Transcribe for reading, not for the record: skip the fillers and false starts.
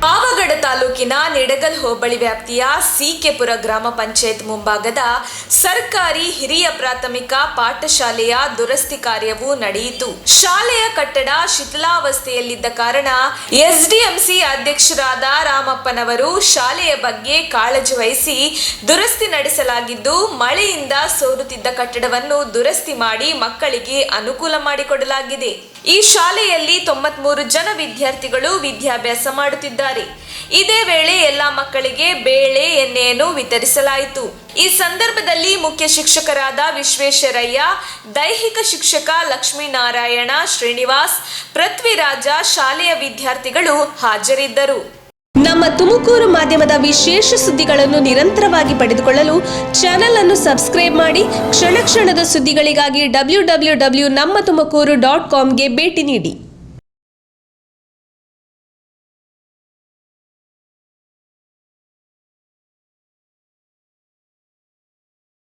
ಪಾವಗಡ ತಾಲೂಕಿನ ನಿಡಗಲ್ ಹೋಬಳಿ ವ್ಯಾಪ್ತಿಯ ಸಿಕೆಪುರ ಗ್ರಾಮ ಪಂಚಾಯತ್ ಮುಂಭಾಗದ ಸರ್ಕಾರಿ ಹಿರಿಯ ಪ್ರಾಥಮಿಕ ಪಾಠಶಾಲೆಯ ದುರಸ್ತಿ ಕಾರ್ಯವು ನಡೆಯಿತು. ಶಾಲೆಯ ಕಟ್ಟಡ ಶಿಥಿಲಾವಸ್ಥೆಯಲ್ಲಿದ್ದ ಕಾರಣ ಎಸ್ಡಿಎಂಸಿ ಅಧ್ಯಕ್ಷರಾದ ರಾಮಪ್ಪನವರು ಶಾಲೆಯ ಬಗ್ಗೆ ಕಾಳಜಿ ವಹಿಸಿ ದುರಸ್ತಿ ನಡೆಸಲಾಗಿದ್ದು, ಮಳೆಯಿಂದ ಸೋರುತ್ತಿದ್ದ ಕಟ್ಟಡವನ್ನು ದುರಸ್ತಿ ಮಾಡಿ ಮಕ್ಕಳಿಗೆ ಅನುಕೂಲ ಮಾಡಿಕೊಡಲಾಗಿದೆ. ಈ ಶಾಲೆಯಲ್ಲಿ 93 ಜನ ವಿದ್ಯಾರ್ಥಿಗಳು ವಿದ್ಯಾಭ್ಯಾಸ ಮಾಡುತ್ತಿದ್ದಾರೆ. ಇದೇ ವೇಳೆ ಎಲ್ಲ ಮಕ್ಕಳಿಗೆ ಬೇಳೆ ಎಣ್ಣೆಯನ್ನು ವಿತರಿಸಲಾಯಿತು. ಈ ಸಂದರ್ಭದಲ್ಲಿ ಮುಖ್ಯ ಶಿಕ್ಷಕರಾದ ವಿಶ್ವೇಶ್ವರಯ್ಯ, ದೈಹಿಕ ಶಿಕ್ಷಕ ಲಕ್ಷ್ಮೀನಾರಾಯಣ, ಶ್ರೀನಿವಾಸ್, ಪೃಥ್ವಿರಾಜ, ಶಾಲೆಯ ವಿದ್ಯಾರ್ಥಿಗಳು ಹಾಜರಿದ್ದರು. ನಮ್ಮ ತುಮಕೂರು ಮಾಧ್ಯಮದ ವಿಶೇಷ ಸುದ್ದಿಗಳನ್ನು ನಿರಂತರವಾಗಿ ಪಡೆದುಕೊಳ್ಳಲು ಚಾನೆಲ್ ಅನ್ನು ಸಬ್ಸ್ಕ್ರೈಬ್ ಮಾಡಿ. ಕ್ಷಣ ಕ್ಷಣದ ಸುದ್ದಿಗಳಿಗಾಗಿ www.nammathumakuru.com ಗೆ ಭೇಟಿ ನೀಡಿ.